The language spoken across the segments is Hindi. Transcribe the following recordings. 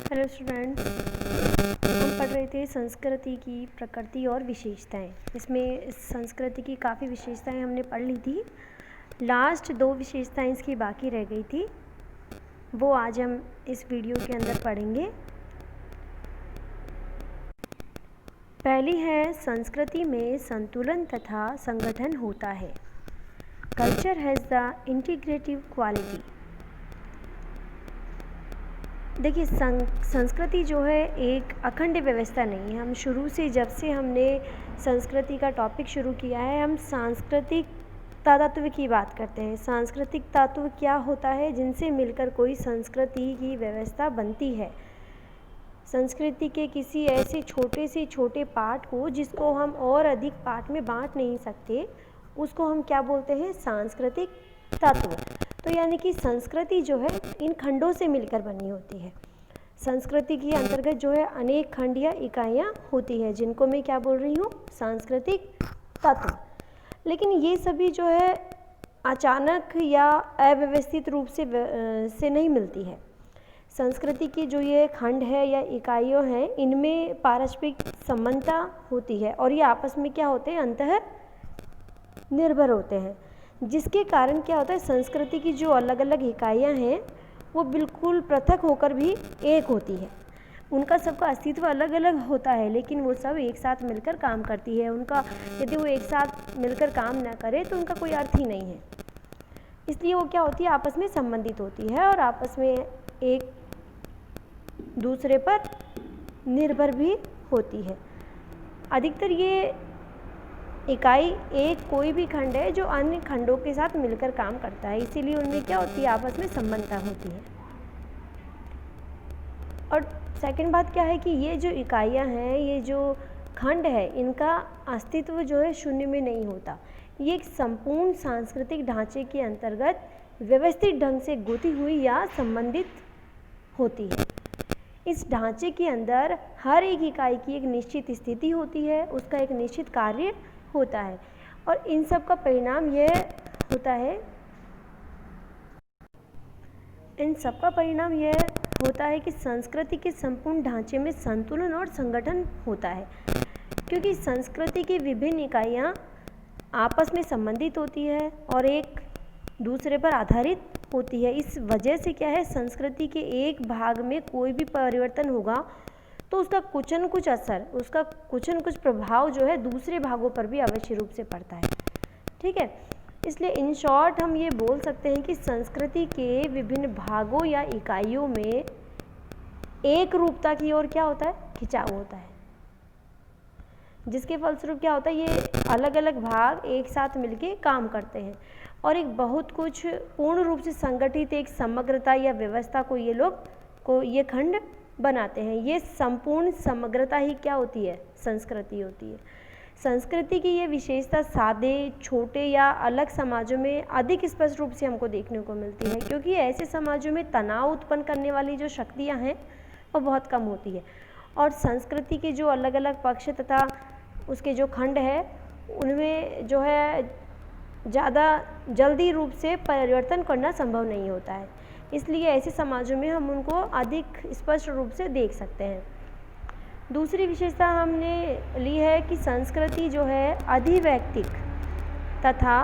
हेलो स्टूडेंट्स, हम पढ़ रहे थे संस्कृति की प्रकृति और विशेषताएं। इसमें संस्कृति की काफ़ी विशेषताएं हमने पढ़ ली थी। लास्ट 2 विशेषताएं इसकी बाकी रह गई थी, वो आज हम इस वीडियो के अंदर पढ़ेंगे। पहली है, संस्कृति में संतुलन तथा संगठन होता है। Culture has the integrative quality. देखिए, संस्कृति जो है एक अखंड व्यवस्था नहीं है। हम शुरू से, जब से हमने संस्कृति का टॉपिक शुरू किया है, हम सांस्कृतिक तत्व की बात करते हैं। सांस्कृतिक तत्व क्या होता है? जिनसे मिलकर कोई संस्कृति की व्यवस्था बनती है। संस्कृति के किसी ऐसे छोटे से छोटे पार्ट को, जिसको हम और अधिक पार्ट में बांट नहीं सकते, उसको हम क्या बोलते हैं? सांस्कृतिक तत्व। तो यानी कि संस्कृति जो है इन खंडों से मिलकर बनी होती है। संस्कृति के अंतर्गत जो है अनेक खंड या इकाइयाँ होती है, जिनको मैं क्या बोल रही हूँ? सांस्कृतिक तत्व। लेकिन ये सभी जो है अचानक या अव्यवस्थित रूप से नहीं मिलती है। संस्कृति की जो ये खंड है या इकाइयों हैं, इनमें पारस्परिक समानता होती है और ये आपस में क्या होते हैं? अंतः निर्भर होते हैं, जिसके कारण क्या होता है? संस्कृति की जो अलग अलग इकाइयाँ हैं वो बिल्कुल पृथक होकर भी एक होती है। उनका सबका अस्तित्व अलग अलग होता है, लेकिन वो सब एक साथ मिलकर काम करती है। उनका यदि वो एक साथ मिलकर काम ना करे तो उनका कोई अर्थ ही नहीं है। इसलिए वो क्या होती है? आपस में संबंधित होती है और आपस में एक दूसरे पर निर्भर भी होती है। अधिकतर ये इकाई एक कोई भी खंड है जो अन्य खंडों के साथ मिलकर काम करता है, इसीलिए उनमें क्या होती है? आपस में समानता होती है। और सेकंड बात क्या है कि ये जो इकाइयाँ हैं, ये जो खंड है, इनका अस्तित्व जो है शून्य में नहीं होता। ये एक संपूर्ण सांस्कृतिक ढांचे के अंतर्गत व्यवस्थित ढंग से गुथी हुई या संबंधित होती है। इस ढांचे के अंदर हर एक इकाई की एक निश्चित स्थिति होती है, उसका एक निश्चित कार्य होता है और इन सब का परिणाम यह होता है कि संस्कृति के संपूर्ण ढांचे में संतुलन और संगठन होता है, क्योंकि संस्कृति की विभिन्न इकाइयाँ आपस में संबंधित होती है और एक दूसरे पर आधारित होती है। इस वजह से क्या है? संस्कृति के एक भाग में कोई भी परिवर्तन होगा तो उसका कुछ न कुछ असर, उसका कुछ न कुछ प्रभाव जो है दूसरे भागों पर भी अवश्य रूप से पड़ता है। ठीक है, इसलिए इन शॉर्ट हम ये बोल सकते हैं कि संस्कृति के विभिन्न भागों या इकाइयों में एक रूपता की ओर क्या होता है? खिंचाव होता है, जिसके फलस्वरूप क्या होता है? ये अलग अलग भाग एक साथ मिलके काम करते हैं और एक बहुत कुछ पूर्ण रूप से संगठित एक समग्रता या व्यवस्था को ये खंड बनाते हैं। ये संपूर्ण समग्रता ही क्या होती है? संस्कृति होती है। संस्कृति की ये विशेषता सादे, छोटे या अलग समाजों में अधिक स्पष्ट रूप से हमको देखने को मिलती है, क्योंकि ऐसे समाजों में तनाव उत्पन्न करने वाली जो शक्तियाँ हैं वो बहुत कम होती है और संस्कृति के जो अलग अलग पक्ष तथा उसके जो खंड है, उनमें जो है ज़्यादा जल्दी रूप से परिवर्तन करना संभव नहीं होता है। इसलिए ऐसे समाजों में हम उनको अधिक स्पष्ट रूप से देख सकते हैं। दूसरी विशेषता हमने ली है कि संस्कृति जो है अधिवैयक्तिक तथा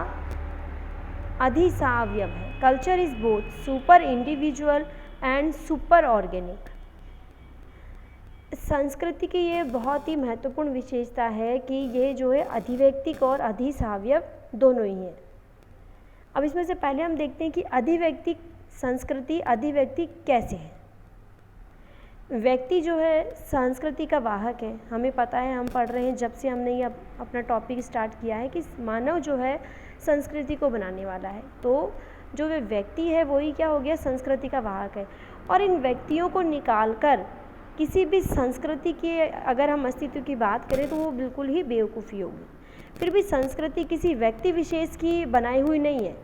अधिसावयव है। Culture is both super individual and super organic. संस्कृति की ये बहुत ही महत्वपूर्ण विशेषता है कि ये जो है अधिवैयक्तिक और अधिसावयव दोनों ही हैं। अब इसमें से पहले हम देखते हैं कि अधिवैयक्तिक संस्कृति अधिवैयक्तिक कैसे है। व्यक्ति जो है संस्कृति का वाहक है। हमें पता है, हम पढ़ रहे हैं जब से हमने ये अपना टॉपिक स्टार्ट किया है कि मानव जो है संस्कृति को बनाने वाला है। तो जो वे व्यक्ति है वही क्या हो गया? संस्कृति का वाहक है। और इन व्यक्तियों को निकालकर किसी भी संस्कृति के अगर हम अस्तित्व की बात करें तो वो बिल्कुल ही बेवकूफ़ी होगी। फिर भी संस्कृति किसी व्यक्ति विशेष की बनाई हुई नहीं है।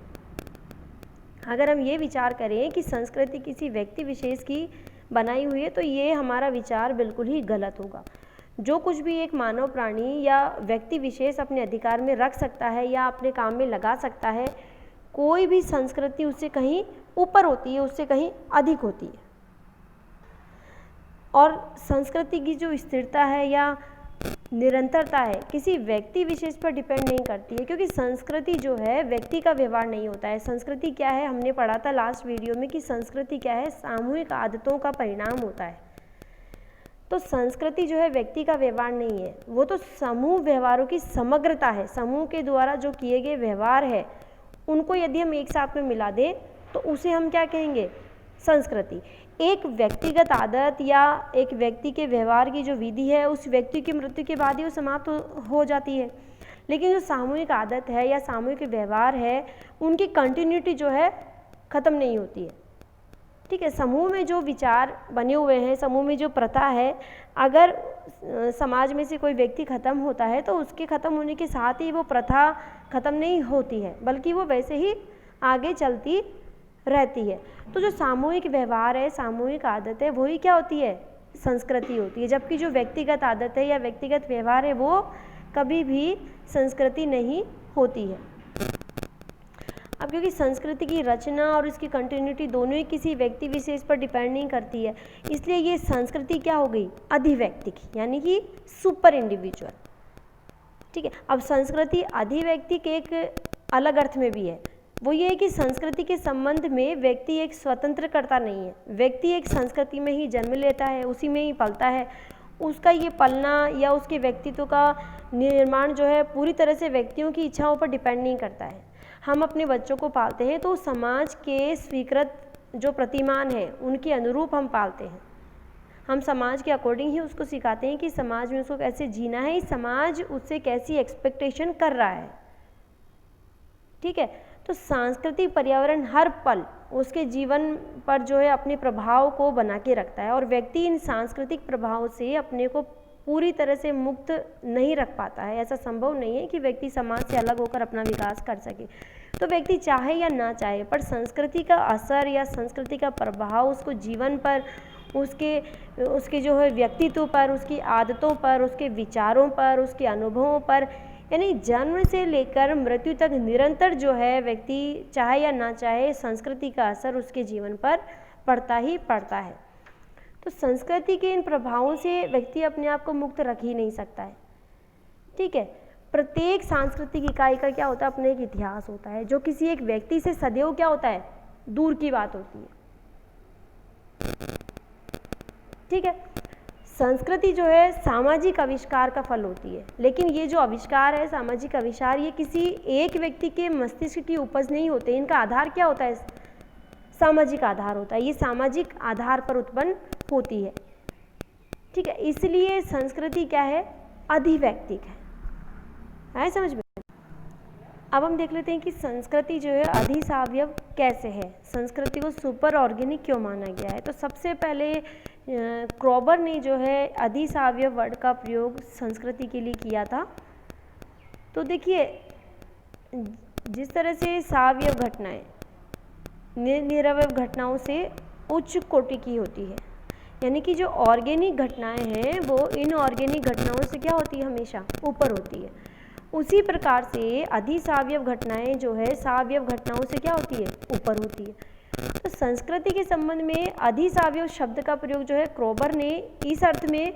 अगर हम ये विचार करें कि संस्कृति किसी व्यक्ति विशेष की बनाई हुई है तो ये हमारा विचार बिल्कुल ही गलत होगा। जो कुछ भी एक मानव प्राणी या व्यक्ति विशेष अपने अधिकार में रख सकता है या अपने काम में लगा सकता है, कोई भी संस्कृति उससे कहीं ऊपर होती है, उससे कहीं अधिक होती है। और संस्कृति की जो स्थिरता है या निरंतरता है किसी व्यक्ति विशेष पर डिपेंड नहीं करती है, क्योंकि संस्कृति जो है व्यक्ति का व्यवहार नहीं होता है। संस्कृति क्या है, हमने पढ़ा था लास्ट वीडियो में कि संस्कृति क्या है, सामूहिक आदतों का परिणाम होता है। तो संस्कृति जो है व्यक्ति का व्यवहार नहीं है, वो तो समूह व्यवहारों की समग्रता है। समूह के द्वारा जो किए गए व्यवहार है उनको यदि हम एक साथ में मिला दें तो उसे हम क्या कहेंगे, संस्कृति। एक व्यक्तिगत आदत या एक व्यक्ति के व्यवहार की जो विधि है उस व्यक्ति की मृत्यु के बाद ही वो समाप्त हो जाती है, लेकिन जो सामूहिक आदत है या सामूहिक व्यवहार है उनकी कंटिन्यूटी जो है ख़त्म नहीं होती है। ठीक है, समूह में जो विचार बने हुए हैं, समूह में जो प्रथा है, अगर समाज में से कोई व्यक्ति ख़त्म होता है तो उसके ख़त्म होने के साथ ही वो प्रथा ख़त्म नहीं होती है, बल्कि वो वैसे ही आगे चलती रहती है। तो जो सामूहिक व्यवहार है, सामूहिक आदत है, वही क्या होती है, संस्कृति होती है। जबकि जो व्यक्तिगत आदत है या व्यक्तिगत व्यवहार है वो कभी भी संस्कृति नहीं होती है। अब क्योंकि संस्कृति की रचना और इसकी कंटिन्यूटी दोनों ही किसी व्यक्ति विशेष पर डिपेंड नहीं करती है, इसलिए ये संस्कृति क्या हो गई, अधिव्यक्तिक, यानी कि सुपर इंडिविजुअल। ठीक है, अब संस्कृति अधिव्यक्तिक एक अलग अर्थ में भी है। वो ये है कि संस्कृति के संबंध में व्यक्ति एक स्वतंत्रकर्ता नहीं है। व्यक्ति एक संस्कृति में ही जन्म लेता है, उसी में ही पलता है। उसका ये पलना या उसके व्यक्तित्व का निर्माण जो है पूरी तरह से व्यक्तियों की इच्छाओं पर डिपेंड नहीं करता है। हम अपने बच्चों को पालते हैं तो समाज के स्वीकृत जो प्रतिमान हैं उनके अनुरूप हम पालते हैं। हम समाज के अकॉर्डिंग ही उसको सिखाते हैं कि समाज में उसको कैसे जीना है, समाज उससे कैसी एक्सपेक्टेशन कर रहा है। ठीक है, तो सांस्कृतिक पर्यावरण हर पल उसके जीवन पर जो है अपने प्रभाव को बना के रखता है, और व्यक्ति इन सांस्कृतिक प्रभाव से अपने को पूरी तरह से मुक्त नहीं रख पाता है। ऐसा संभव नहीं है कि व्यक्ति समाज से अलग होकर अपना विकास कर सके। तो व्यक्ति चाहे या ना चाहे, पर संस्कृति का असर या संस्कृति का प्रभाव उसको जीवन पर, उसके जो है व्यक्तित्व पर, उसकी आदतों पर, उसके विचारों पर, उसके अनुभवों पर, यानी जन्म से लेकर मृत्यु तक निरंतर जो है व्यक्ति चाहे या ना चाहे संस्कृति का असर उसके जीवन पर पड़ता ही पड़ता है। तो संस्कृति के इन प्रभावों से व्यक्ति अपने आप को मुक्त रख ही नहीं सकता है। ठीक है, प्रत्येक सांस्कृतिक इकाई का क्या होता है, अपने एक इतिहास होता है, जो किसी एक व्यक्ति से सदैव क्या होता है, दूर की बात होती है। ठीक है, संस्कृति जो है सामाजिक आविष्कार का फल होती है, लेकिन ये जो आविष्कार है, सामाजिक आविष्कार, ये किसी एक व्यक्ति के मस्तिष्क की उपज नहीं होते। इनका आधार क्या होता है, सामाजिक आधार होता है। ये सामाजिक आधार पर उत्पन्न होती है। ठीक है, इसलिए संस्कृति क्या है, अधिव्यक्तिक है समझ में। अब हम देख लेते हैं कि संस्कृति जो है अधिसावयव कैसे है, संस्कृति को सुपर ऑर्गेनिक क्यों माना गया है। तो सबसे पहले क्रॉबर ने जो है अधिसावयव वर्ड का प्रयोग संस्कृति के लिए किया था। तो देखिए, जिस तरह से सावयव घटनाएं निरवयव घटनाओं से उच्च कोटि की होती है, यानी कि जो ऑर्गेनिक घटनाएं हैं वो इनऑर्गेनिक घटनाओं से क्या होती है, हमेशा ऊपर होती है। उसी प्रकार से अधिसावयव घटनाएं जो है सावयव घटनाओं से क्या होती है, ऊपर होती है। तो संस्कृति के संबंध में अधिसावयव शब्द का प्रयोग जो है क्रॉबर ने इस अर्थ में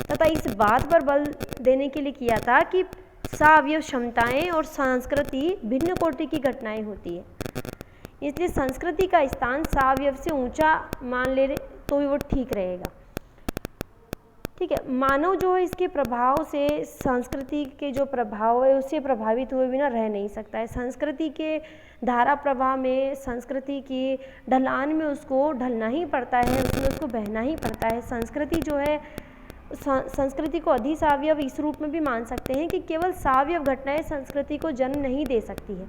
तथा इस बात पर बल देने के लिए किया था कि सावयव क्षमताएं और संस्कृति भिन्न कोटि की घटनाएं होती है, इसलिए संस्कृति का स्थान सावयव से ऊंचा मान ले तो वो ठीक रहेगा। ठीक है, मानव जो है इसके प्रभाव से, संस्कृति के जो प्रभाव है उससे प्रभावित हुए बिना रह नहीं सकता है। संस्कृति के धारा प्रवाह में, संस्कृति की ढलान में उसको ढलना ही पड़ता है, उसमें उसको बहना ही पड़ता है। संस्कृति जो है, संस्कृति को अधिसावयव इस रूप में भी मान सकते हैं कि केवल सावयव घटनाएं संस्कृति को जन्म नहीं दे सकती है।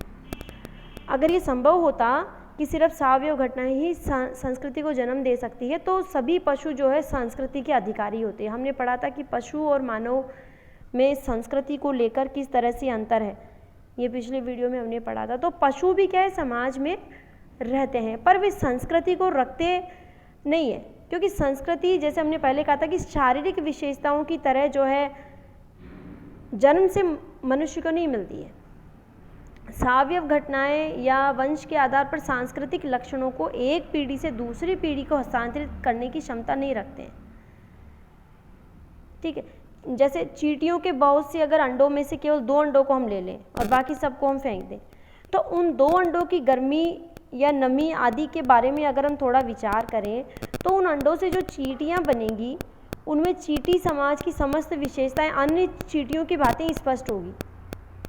अगर ये संभव होता कि सिर्फ सावयव घटनाएं ही संस्कृति को जन्म दे सकती है तो सभी पशु जो है संस्कृति के अधिकारी होते हैं। हमने पढ़ा था कि पशु और मानव में संस्कृति को लेकर किस तरह से अंतर है, ये पिछले वीडियो में हमने पढ़ा था। तो पशु भी क्या है, समाज में रहते हैं, पर वे संस्कृति को रखते नहीं है, क्योंकि संस्कृति जैसे हमने पहले कहा था कि शारीरिक विशेषताओं की तरह जो है जन्म से मनुष्य को नहीं मिलती है। सावयव घटनाएं या वंश के आधार पर सांस्कृतिक लक्षणों को एक पीढ़ी से दूसरी पीढ़ी को हस्तांतरित करने की क्षमता नहीं रखते हैं। ठीक है। जैसे चींटियों के बहुत से अगर अंडों में से केवल 2 अंडों को हम ले लें और बाकी सबको हम फेंक दें, तो उन 2 अंडों की गर्मी या नमी आदि के बारे में अगर हम थोड़ा विचार करें, तो उन अंडों से जो चींटियाँ बनेंगी उनमें चींटी समाज की समस्त विशेषताएं अन्य चींटियों की भांति स्पष्ट होगी।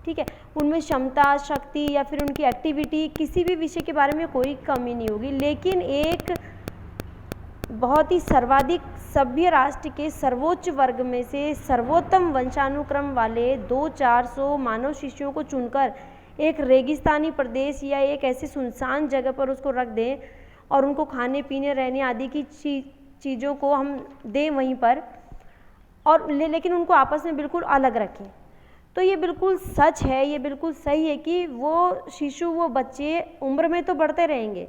ठीक है, उनमें क्षमता, शक्ति या फिर उनकी एक्टिविटी, किसी भी विषय के बारे में कोई कमी नहीं होगी। लेकिन एक बहुत ही सर्वाधिक सभ्य राष्ट्र के सर्वोच्च वर्ग में से सर्वोत्तम वंशानुक्रम वाले 200-400 मानव शिशुओं को चुनकर एक रेगिस्तानी प्रदेश या एक ऐसे सुनसान जगह पर उसको रख दें और उनको खाने पीने रहने आदि की चीज़ों को हम दें वहीं पर, और लेकिन उनको आपस में बिल्कुल अलग रखें, तो ये बिल्कुल सच है, ये बिल्कुल सही है कि वो शिशु, वो बच्चे उम्र में तो बढ़ते रहेंगे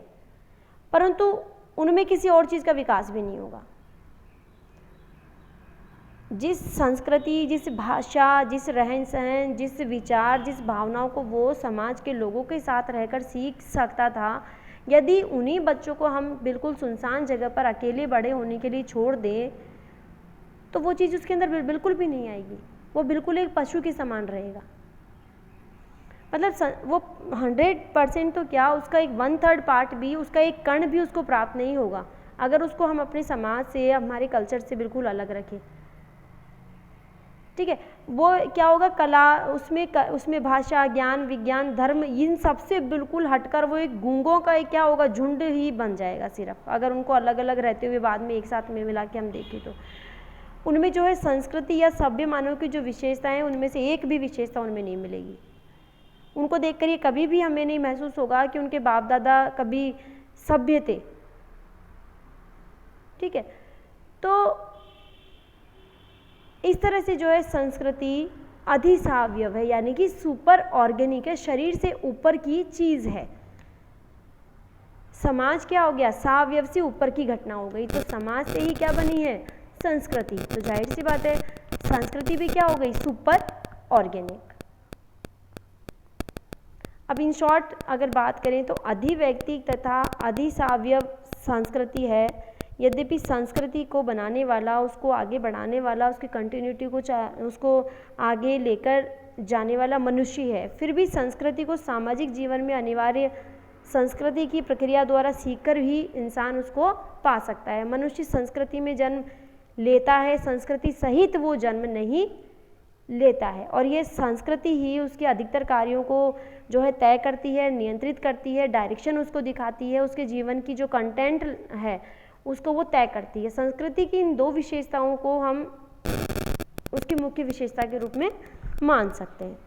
परंतु उनमें किसी और चीज़ का विकास भी नहीं होगा। जिस संस्कृति, जिस भाषा, जिस रहन सहन, जिस विचार, जिस भावनाओं को वो समाज के लोगों के साथ रहकर सीख सकता था, यदि उन्हीं बच्चों को हम बिल्कुल सुनसान जगह पर अकेले बड़े होने के लिए छोड़ दें, तो वो चीज़ उसके अंदर बिल्कुल भी नहीं आएगी। वो बिल्कुल एक पशु के समान रहेगा। मतलब वो 100% तो क्या, उसका एक 1/3 पार्ट भी, उसका एक कण भी उसको प्राप्त नहीं होगा अगर उसको हम अपने समाज से, हमारे कल्चर से बिल्कुल अलग रखें। ठीक है, वो क्या होगा, कला, उसमें भाषा, ज्ञान, विज्ञान, धर्म, इन सबसे बिल्कुल हटकर वो एक गूंगों का एक क्या होगा, झुंड ही बन जाएगा सिर्फ, अगर उनको अलग अलग रहते हुए बाद में एक साथ में मिला के हम देखें तो। उनमें जो है संस्कृति या सभ्य मानव की जो विशेषताएं हैं, उनमें से एक भी विशेषता उनमें नहीं मिलेगी। उनको देखकर ये कभी भी हमें नहीं महसूस होगा कि उनके बाप दादा कभी सभ्य थे। ठीक है, तो इस तरह से जो है संस्कृति अधिसावयव है, यानी कि सुपर ऑर्गेनिक है, शरीर से ऊपर की चीज़ है। समाज क्या हो गया, सावयव से ऊपर की घटना हो गई, तो समाज से ही क्या बनी है, संस्कृति। तो जाहिर सी बात है संस्कृति भी क्या हो गई, सुपर ऑर्गेनिक। अब इन शॉर्ट अगर बात करें तो अधिवैयक्तिक तथा अधिसावयव संस्कृति है। यद्यपि संस्कृति को बनाने वाला, उसको आगे बढ़ाने वाला, उसकी कंटिन्यूटी को उसको आगे लेकर जाने वाला मनुष्य है, फिर भी संस्कृति को सामाजिक जीवन में अनिवार्य संस्कृति की प्रक्रिया द्वारा सीखकर ही इंसान उसको पा सकता है। मनुष्य संस्कृति में जन्म लेता है, संस्कृति सहित वो जन्म नहीं लेता है, और ये संस्कृति ही उसके अधिकतर कार्यों को जो है तय करती है, नियंत्रित करती है, डायरेक्शन उसको दिखाती है, उसके जीवन की जो कंटेंट है उसको वो तय करती है। संस्कृति की इन 2 विशेषताओं को हम उसकी मुख्य विशेषता के रूप में मान सकते हैं।